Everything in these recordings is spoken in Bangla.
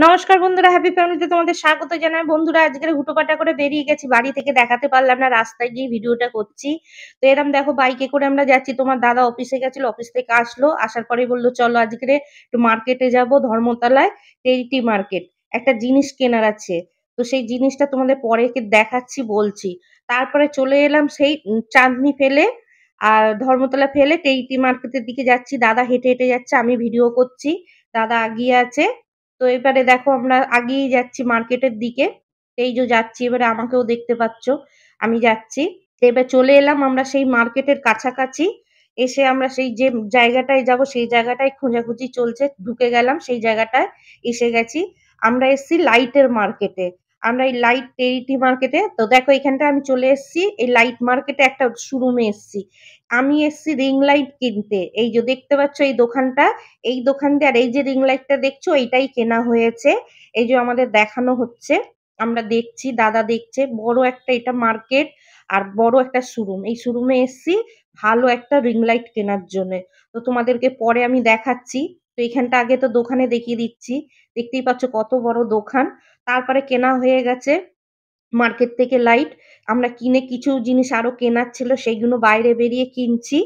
নমস্কার বন্ধুরা, হ্যাপি ফ্যামিলিতে তোমাদের স্বাগত জানাই। বন্ধুরা, আজকের হুটোপাটা করে বেরিয়ে গেছি, বাড়ি থেকে দেখাতে পারলাম না, রাস্তায় গিয়ে ভিডিওটা করছি। তো এরম দেখো বাইকে করে আমরা যাচ্ছি। তোমার দাদা অফিসে গেছিল, অফিস থেকে আসলো, আসার পরে বললো চলো আজকে একটু মার্কেটে যাব, ধর্মতলায় টেরিটি মার্কেট, একটা জিনিস কেনার আছে। তো সেই জিনিসটা তোমাদের পরে দেখাচ্ছি বলছি। তারপরে চলে এলাম সেই চাঁদনি ফেলে আর ধর্মতলা ফেলে টেরিটি মার্কেটের দিকে যাচ্ছি। দাদা হেঁটে হেঁটে যাচ্ছে, আমি ভিডিও করছি, দাদা আগিয়ে আছে। তো এবারে দেখো আমরা আগিয়ে যাচ্ছি মার্কেটের দিকে। এই যে যাচ্ছি, এবারে আমাকেও দেখতে পাচ্ছ, আমি যাচ্ছি। এবার চলে এলাম আমরা সেই মার্কেটের কাছাকাছি। এসে আমরা সেই যে জায়গাটায় যাব সেই জায়গাটায় খোঁজাখুঁজি চলছে, ঢুকে গেলাম সেই জায়গাটায়, এসে গেছি। আমরা এসছি লাইটের মার্কেটে, আমরা এই লাইট টেরিটি মার্কেটে। তো দেখো এখানটা আমি চলে এসছি, এই লাইট মার্কেটে একটা শোরুমে এসছি। আমি এসছি রিং লাইট কিনতে। এই যে দেখতে পাচ্ছ এই দোকানটা, এই দোকান দিয়ে, আর এই যে রিং লাইটটা দেখছো এইটাই কেনা হয়েছে। এই যে আমাদের দেখানো হচ্ছে, আমরা দেখছি, দাদা দেখছে। বড় একটা এটা মার্কেট আর বড় একটা শোরুম। এই শোরুমে এসছি ভালো একটা রিং লাইট কেনার জন্য। তো তোমাদেরকে পরে আমি দেখাচ্ছি। তো এখানটা আগে তো দোকানে দেখিয়ে দিচ্ছি, দেখতেই পাচ্ছ কত বড় দোকান। তারপরে কেনা হয়ে গেছে মার্কেট থেকে লাইট। আমরা কিনে কিছু জিনিস আরো কেনার ছিল, সেইগুলো বাইরে বেরিয়ে কিনছি।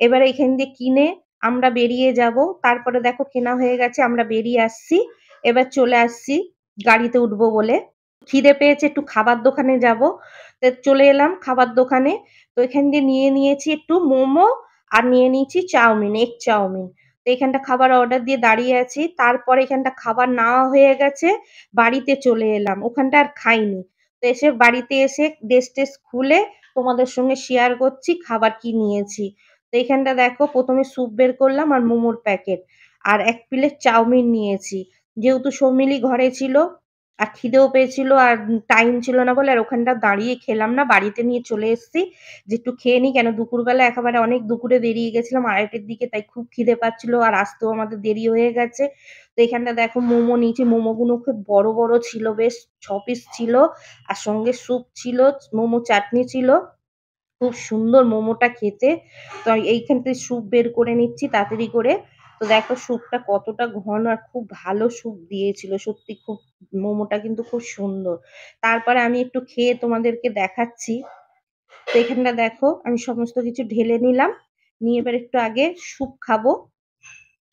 এবারে এখান দিয়ে কিনে আমরা বেরিয়ে যাব। তারপরে দেখো কেনা হয়ে গেছে, আমরা বেরিয়ে আসছি। এবার চলে আসছি গাড়িতে উঠবো বলে। খিদে পেয়েছে, একটু খাবার দোকানে যাব। তো চলে এলাম খাবার দোকানে। তো এখান দিয়ে নিয়ে নিয়েছি একটু মোমো, আর নিয়ে নিয়েছি চাউমিন, এগ চাউমিন। তো এখানটা খাবার অর্ডার দিয়ে দাঁড়িয়ে আছি। তারপরে এখানটা খাবার নেওয়া হয়ে গেছে, বাড়িতে চলে এলাম, ওখানটা আর খাইনি। তো এসে বাড়িতে এসে ড্রেস টেস খুলে তোমাদের সঙ্গে শেয়ার করছি খাবার কি নিয়েছি। তো এখানটা দেখো প্রথমে স্যুপ বের করলাম আর মোমোর প্যাকেট, আর 1 প্লেট চাউমিন নিয়েছি। যেহেতু সব মিলি ঘরে ছিল আর খিদেও পেয়েছিল আর টাইম ছিল না বলে আর ওখানটা দাঁড়িয়ে খেলাম না, বাড়িতে নিয়ে চলে এসেছি যে একটু খেয়ে নিই। কেন দুপুরবেলা একেবারে অনেক দুপুরে বেরিয়ে গেছিলাম 2:30-এর দিকে, তাই খুব খিদে পাচ্ছিল আর আসতেও আমাদের দেরি হয়ে গেছে। তো এখানটা দেখো মোমো নিয়েছি, মোমোগুলো খুব বড় বড় ছিল, বেশ 6 পিস ছিল, আর সঙ্গে স্যুপ ছিল, মোমো চাটনি ছিল। খুব সুন্দর মোমোটা খেতে। তো আমি এইখান থেকে স্যুপ বের করে নিচ্ছি তাড়াতাড়ি করে। তো দেখো স্যুপটা কতটা ঘন আর খুব ভালো স্যুপ দিয়েছিল, সত্যি খুব, মোমোটা কিন্তু খুব সুন্দর। তারপরে আমি একটু খেয়ে তোমাদেরকে দেখাচ্ছি। তো এখানটা দেখো আমি সমস্ত কিছু ঢেলে নিলাম, নিয়ে এবার একটু আগে স্যুপ খাবো।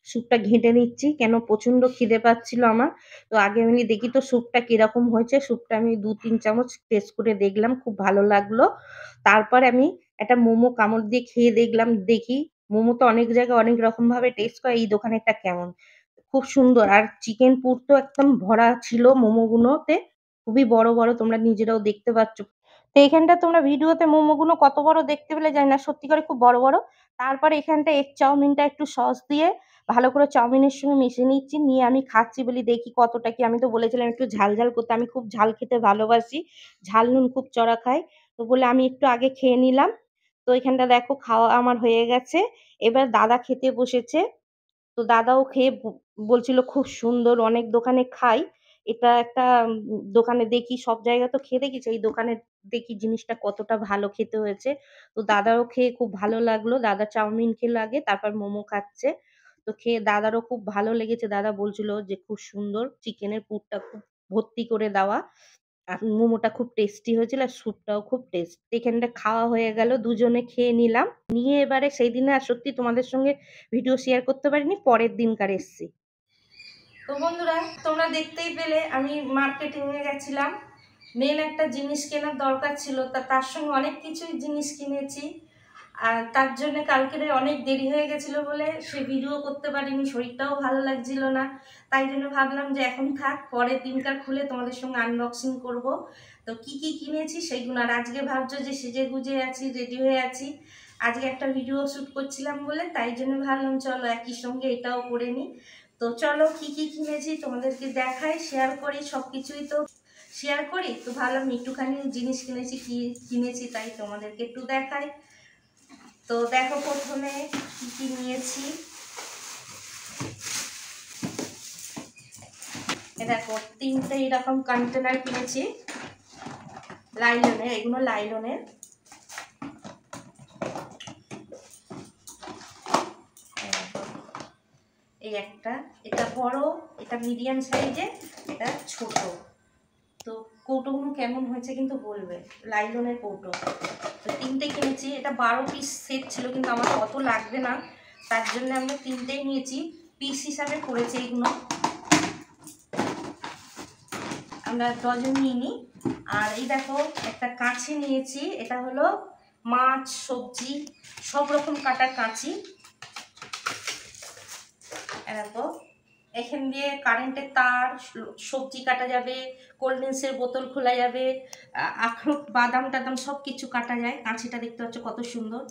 স্যুপটা ঘেঁটে নিচ্ছি, কেন প্রচন্ড খিদে পাচ্ছিল আমার। তো আগে আমি দেখি তো স্যুপটা কিরকম হয়েছে। স্যুপটা আমি 2-3 চামচ টেস্ট করে দেখলাম, খুব ভালো লাগলো। তারপর আমি একটা মোমো কামড় দিয়ে খেয়ে দেখলাম, দেখি মোমো তো অনেক জায়গায় অনেক রকম ভাবে টেস্ট করে, এই দোকানেরটা কেমন। খুব সুন্দর, আর চিকেন পুর তো একদম ভরা ছিল মোমোগুলোতে, খুবই বড় বড়, তোমরা নিজেরাও দেখতে পাচ্ছ। তো এখানটা তোমরা ভিডিওতে মোমোগুলো কত বড় দেখতে পেলে জানি না, সত্যি করে খুব বড় বড়। তারপরে এখানটা এগ চাউমিনটা একটু সস দিয়ে ভালো করে চাউমিনের সঙ্গে মিশিয়ে নিচ্ছি, নিয়ে আমি খাচ্ছি, বলি দেখি কতটা কি। আমি তো বলেছিলাম একটু ঝাল ঝাল করতে, আমি খুব ঝাল খেতে ভালোবাসি, ঝাল নুন খুব চড়া খাই। তো বলে আমি একটু আগে খেয়ে নিলাম। তো এখানটা দেখো খাওয়া আমার হয়ে গেছে। এবার দাদা খেতে বসেছে। তো দাদাও খেয়ে বলছিল খুব সুন্দর, অনেক দোকানে খাই, এটা একটা দোকানে দেখি, সব জায়গা তো খেয়ে দেখেছি, এই দোকানে দেখি জিনিসটা কতটা ভালো খেতে হয়েছে। তো দাদারও খেয়ে খুব ভালো লাগলো, দাদা চাউমিন খেলো আগে, তারপর মোমো খাচ্ছে। তো খেয়ে দাদারও খুব ভালো লেগেছে, দাদা বলছিল যে খুব সুন্দর, চিকেনের পুরটা খুব ভর্তি করে দেওয়া, আর মোমোটা খুব টেস্টি হয়েছিল, আর স্যুপটাও খুব টেস্ট। এখানটা খাওয়া হয়ে গেল, দুজনে খেয়ে নিলাম, নিয়ে এবারে সেই দিনে আর সত্যি তোমাদের সঙ্গে ভিডিও শেয়ার করতে পারিনি, পরের দিনকার এসছি। তো বন্ধুরা, তোমরা দেখতেই পেলে আমি মার্কেটিং এ গেছিলাম, মেন একটা জিনিস কেনার দরকার ছিল, তার সঙ্গে অনেক কিছুই জিনিস কিনেছি। আর তার জন্য কালকে অনেক দেরি হয়ে গেছিলো বলে সে ভিডিও করতে পারিনি, শরীরটাও ভালো লাগছিল না। তাই জন্য ভাবলাম যে এখন থাক, পরের দিনকার খুলে তোমাদের সঙ্গে আনবক্সিং করব। তো কি কি কিনেছি সেইগুলো। আর আজকে ভাবছো যে সেজে গুজে আছি, রেডি হয়ে আছি, আজকে একটা ভিডিও শ্যুট করছিলাম বলে, তাই জন্য ভাবলাম চলো একই সঙ্গে এটাও করে নিই। তো চলো কি কি কিনেছি তোমাদেরকে দেখাই, শেয়ার করি, সব কিছুই তো শেয়ার করি। তো ভাবলাম একটুখানি জিনিস কিনেছি, কি কিনেছি তাই তোমাদেরকে একটু দেখাই। তো দেখো প্রথমে কি কি নিয়েছি। দেখো 3টে এরকম কন্টেনার কিনেছি, লাইলনের, এগুলো লাইলনের। এই একটা, এটা বড়, এটা মিডিয়াম সাইজে, এটা ছোট। তো কৌটোগুলো কেমন হয়েছে কিন্তু বলবে, লাইলনের কৌটো। তো 3টে কিনেছি, এটা 12 পিস সেট ছিল, কিন্তু আমার অত লাগবে না, তার জন্য আমরা 3টেই নিয়েছি। পিস হিসাবে পড়েছে এইগুলো, আমরা ডজন নিয়ে নিই। আর এই দেখো একটা কাঁচি নিয়েছি, এটা হলো মাছ সবজি সব রকম কাটার কাঁচি। দেখো এখান দিয়ে কারেন্টের তার, সবজি কাটা যাবে, কোল্ড ড্রিঙ্কসের বোতল খোলা যাবে, আখরোট বাদাম টাদাম সব কিছু কাটা যায়। কাঁচিটা দেখতে পাচ্ছ কত সুন্দর,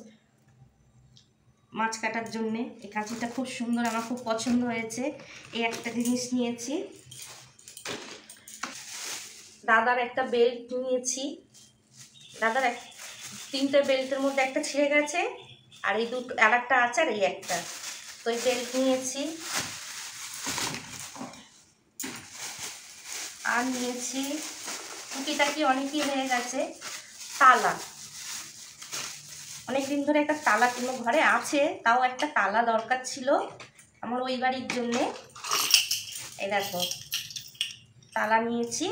মাছ কাটার জন্যে এই কাঁচিটা খুব সুন্দর, আমার খুব পছন্দ হয়েছে। এই একটা জিনিস নিয়েছি। দাদার একটা বেল্ট নিয়েছি, দাদার 3টে বেল্টের মধ্যে একটা ছিঁড়ে গেছে, আর এই দুটো আর একটা আছে, আর এই একটা। তো এই বেল্ট নিয়েছি। আর নিয়েছি টুকিটাকি অনেকই হয়ে গেছে, তালা। অনেকদিন ধরে একটা তালা কিনো, ঘরে আছে, তাও একটা তালা দরকার ছিল আমার ওই বাড়ির জন্যে। এই দেখো তালা নিয়েছি,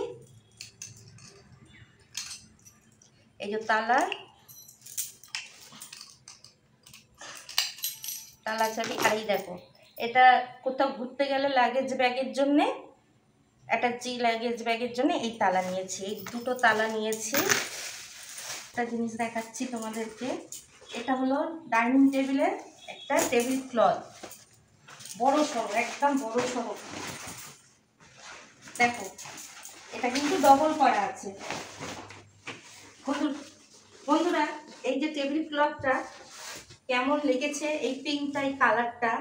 এই যে তালা চাবি। আর এই দেখো এটা কোথাও ঘুরতে গেলে লাগেজ ব্যাগের জন্যে, অ্যাটাচি লাগেজ ব্যাগের জন্য এই তালা নিয়েছি। এই দুটো তালা নিয়েছি। একটা জিনিস দেখাচ্ছি তোমাদেরকে, এটা হলো ডাইনিং টেবিলের একটা টেবিল ক্লথ, বড় সড়ো, একদম বড় সড়ো। দেখো এটা কিন্তু ডবল করা আছে। বন্ধুরা এই যে টেবিল ক্লথটা কেমন লেগেছে, এই পিঙ্কটা, এই কালারটা,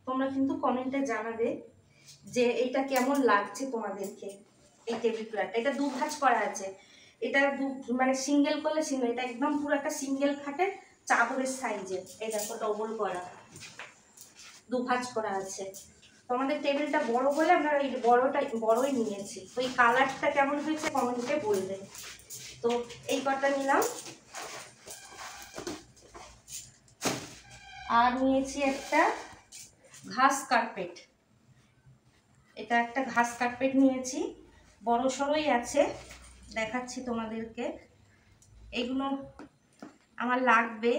তোমরা কিন্তু কমেন্টে জানাবে যে এটা কেমন লাগছে তোমাদেরকে। এই টেবিল ক্লথটা, এটা 2 ভাঁজ করা আছে, এটা মানে সিঙ্গেল করলে সিঙ্গেল, এটা একদম পুরো একটা সিঙ্গেল খাটের চাদরের সাইজের। এই দেখো ডবল করা, 2 ভাঁজ করা আছে। তোমাদের টেবিলটা বড় বলে আমরা এই বড়ই নিয়েছি। তো এই কালারটা কেমন হয়েছে কমেন্টে বলবে। তো এই কটা নিলাম। আর নিয়েছি একটা ঘাস কার্পেট, এটা একটা ঘাস কার্পেট নিয়েছি, বড় সড়োই আছে, দেখাচ্ছি তোমাদেরকে। এগুলো আমার লাগবে,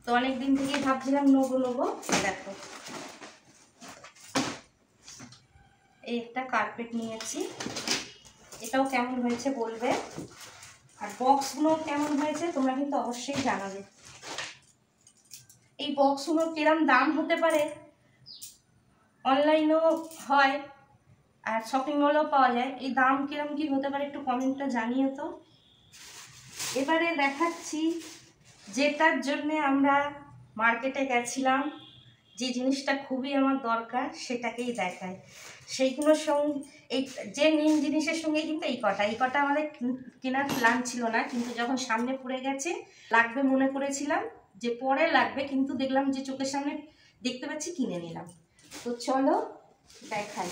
তো অনেক দিন থেকেই ভাবছিলাম নেবো। দেখো এই একটা কার্পেট নিয়েছি, এটাও কেমন হয়েছে বলবে। আর বক্সগুলো কেমন হয়েছে তোমরা কিন্তু অবশ্যই জানাবে। এই বক্সগুলোর কিরম দাম হতে পারে, অনলাইনেও হয় আর শপিং মলেও পাওয়া যায়, এই দাম কিরম কি হতে পারে একটু কমেন্টটা জানিয়ে। তো এবারে দেখাচ্ছি যেটার জন্যে আমরা মার্কেটে গেছিলাম, যে জিনিসটা খুবই আমার দরকার সেটাকেই দেখায়। সেইগুলোর সঙ্গে এই যে মেন জিনিসের সঙ্গে কিন্তু এই কটা আমাদের কেনার প্ল্যান ছিল না, কিন্তু যখন সামনে পড়ে গেছে লাগবে মনে করেছিলাম যে পরে লাগবে, কিন্তু দেখলাম যে চোখের সামনে দেখতে পাচ্ছি, কিনে নিলাম। তো চলো দেখাই।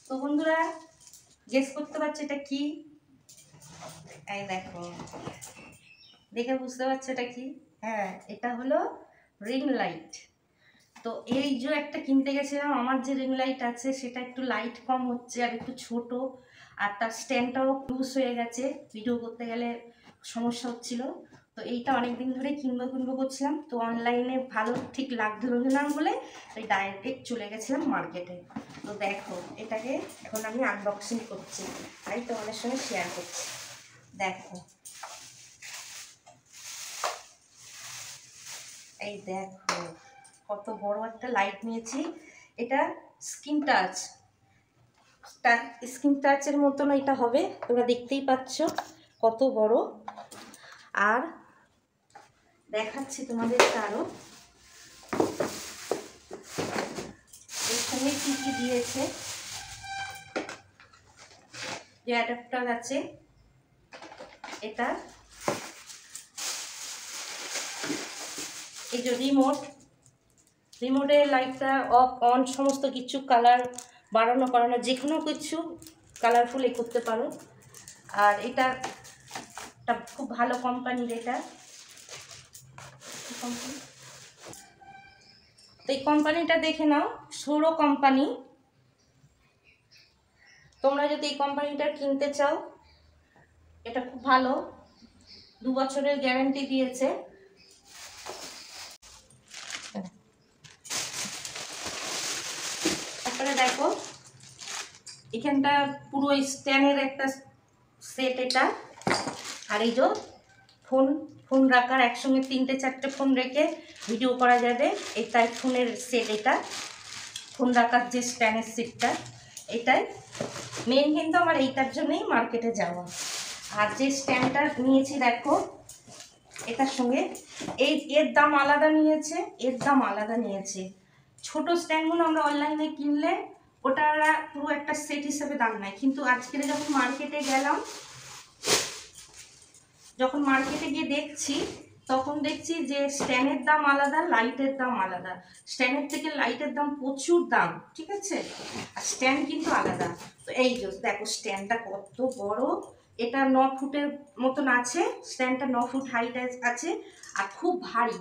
তো বন্ধুরা গেস করতে পারছো এটা কি? এই দেখো, দেখে বুঝতে পারছো এটা কি? হ্যাঁ, এটা হলো রিং লাইট। তো এই যে একটা কিনতে গেছিলাম, আমার যে রিং লাইট আছে সেটা একটু লাইট কম হচ্ছে আর একটু ছোট, আর তার স্ট্যান্ডটাও লুজ হয়ে গেছে, ভিডিও করতে গেলে সমস্যা হচ্ছিল। তো এইটা অনেক দিন ধরে কিনবো করছিলাম, তো অনলাইনে ভালো ঠিক লাগছিল না বলে ওই ডাইরেক্ট চলে গেছিলাম মার্কেটে। তো দেখো এটাকে এখন আমি আনবক্সিং করছি, তাই তোমাদের সঙ্গে শেয়ার করছি। দেখো এই দেখো কত বড় একটা লাইট নিয়েছি, এটা স্ক্রিন টাচের মতন এটা হবে, তোমরা দেখতেই পাচ্ছ কত বড়। আর দেখাচ্ছি তোমাদের আরো এর সঙ্গে কি কি দিয়েছে। যে অ্যাডাপ্টার আছে, এটা এই যে রিমোটের লাইটটা অফ অন সমস্ত কিছু কালার বাড়ানো করানো, যে কোনো কিছু কালারফুল এ করতে পারো। আর এটা খুব ভালো কোম্পানির, এটা এই কোম্পানিটা দেখে নাও, সৌর কোম্পানি। তোমরা যদি এই কোম্পানিটা কিনতে চাও, এটা খুব ভালো, 2 বছরের গ্যারান্টি দিয়েছে। তারপরে দেখো এখানটা পুরো স্ট্যান্ডের একটা সেট এটা। আর এই যে ফোন ফোন রাখার, একসঙ্গে 3-4টে ফোন রেখে ভিডিও করা যাবে। এটাই ফোনের সেট, এটা ফোন রাখার যে স্ট্যান্ডের সেটটা, এটাই মেন। কিন্তু আমার এইটার জন্যই মার্কেটে যাওয়া। আর যে স্ট্যান্ডটা নিয়েছি দেখো, এটার সঙ্গে এর দাম আলাদা নিয়েছে, এর দাম আলাদা নিয়েছে। ছোট স্ট্যান্ডগুলো আমরা অনলাইনে কিনলে ওটা পুরো একটা সেট হিসেবে দাম নেয়, কিন্তু আজকে যখন মার্কেটে গিয়ে দেখছি, তখন দেখছি যে স্ট্যান্ডের দাম আলাদা, লাইটের দাম আলাদা। স্ট্যান্ডের থেকে লাইটের দাম প্রচুর দাম, ঠিক আছে? আর স্ট্যান্ড কিন্তু আলাদা। তো এই যে দেখো স্ট্যান্ডটা কত বড়, এটা 9 ফুটের মতন আছে। স্ট্যান্ডটা 9 ফুট হাইট আছে, আর খুব ভারী,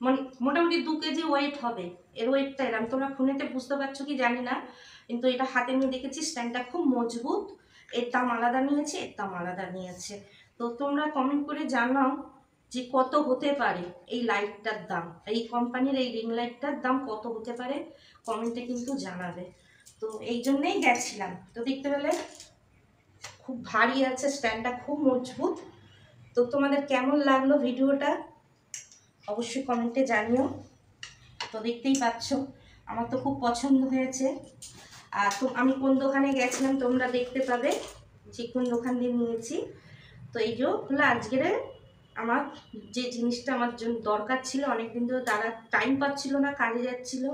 মানে মোটামুটি 2 কেজি ওয়েট হবে। এর ওয়েটটা এরকম, তোমরা ফোনেতে বুঝতে পারছো কি জানি না, কিন্তু এটা হাতে নিয়ে দেখেছি স্ট্যান্ডটা খুব মজবুত। এর দাম আলাদা নিয়েছে, এর দাম আলাদা নিয়েছে। তো তোমরা কমেন্ট করে জানাও যে কত হতে পারে এই লাইটটার দাম, এই কোম্পানির এই রিং লাইটটার দাম কত হতে পারে, কমেন্টে কিন্তু জানাবে। তো এই জন্যেই গেছিলাম। তো দেখতে পেলে খুব ভারী আছে, স্ট্যান্ডটা খুব মজবুত। তো তোমাদের কেমন লাগলো ভিডিওটা অবশ্যই কমেন্টে জানিও। তো দেখতেই পাচ্ছ আমার তো খুব পছন্দ হয়েছে। আর তো আমি কোন দোকানে গেছিলাম তোমরা দেখতে পাবে যে কোন দোকান দিয়ে নিয়েছি। তো এই যে হলো আজকের আমার যে জিনিসটা আমার জন্য দরকার ছিল, অনেকদিন ধরে তারা টাইম পাচ্ছিল না, কাজে যাচ্ছিল।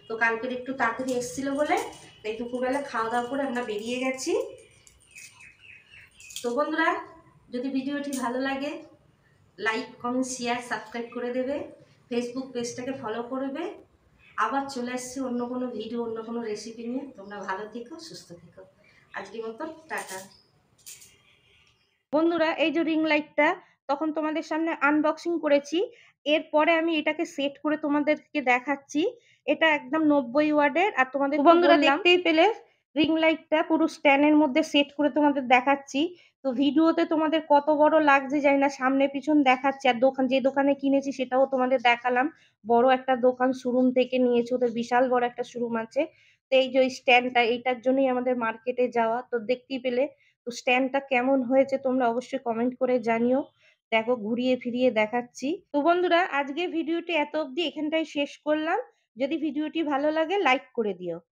তো কালকের একটু তাড়াতাড়ি এসেছিল বলে তাই দুপুরবেলা খাওয়া দাওয়া করে আমরা বেরিয়ে গেছি। তো বন্ধুরা, যদি ভিডিওটি ভালো লাগে লাইক, কমেন্ট, শেয়ার, সাবস্ক্রাইব করে দেবে। ফেসবুক পেজটাকে ফলো করবে। আবার চলে আসছি অন্য কোনো ভিডিও, অন্য কোনো রেসিপি নিয়ে। তোমরা ভালো থেকো, সুস্থ থেকো। আজকের মতো টাটা। বন্ধুরা, এই যে রিং লাইটটা তখন তোমাদের সামনে আনবক্সিং করেছি, এরপরে আমি এটাকে সেট করে তোমাদেরকে দেখাচ্ছি। এটা একদম 90 ওয়াটের। আর তোমাদের বন্ধুরা দেখতেই পেলে রিং লাইটটা পুরো স্ট্যান্ডের মধ্যে সেট করে তোমাদের দেখাচ্ছি। তো ভিডিওতে তোমাদের কত বড় লাগছে জানি না, সামনে পিছন দেখাচ্ছি। আর যে দোকানে কিনেছি সেটাও তোমাদের দেখালাম। বড় একটা দোকান, শোরুম থেকে নিয়েছি, ওদের বিশাল বড় একটা শোরুম আছে। তো এই যে স্ট্যান্ডটা, এইটার জন্যই আমাদের মার্কেটে যাওয়া। তো দেখতেই পেলে। তো স্ট্যান্ডটা কেমন হয়েছে তোমরা অবশ্যই কমেন্ট করে জানিও। দেখো ঘুরিয়ে ফিরিয়ে দেখাচ্ছি। তো বন্ধুরা, আজকে ভিডিওটি এত অবধি এখানটায় শেষ করলাম। যদি ভিডিওটি ভালো লাগে লাইক করে দিও।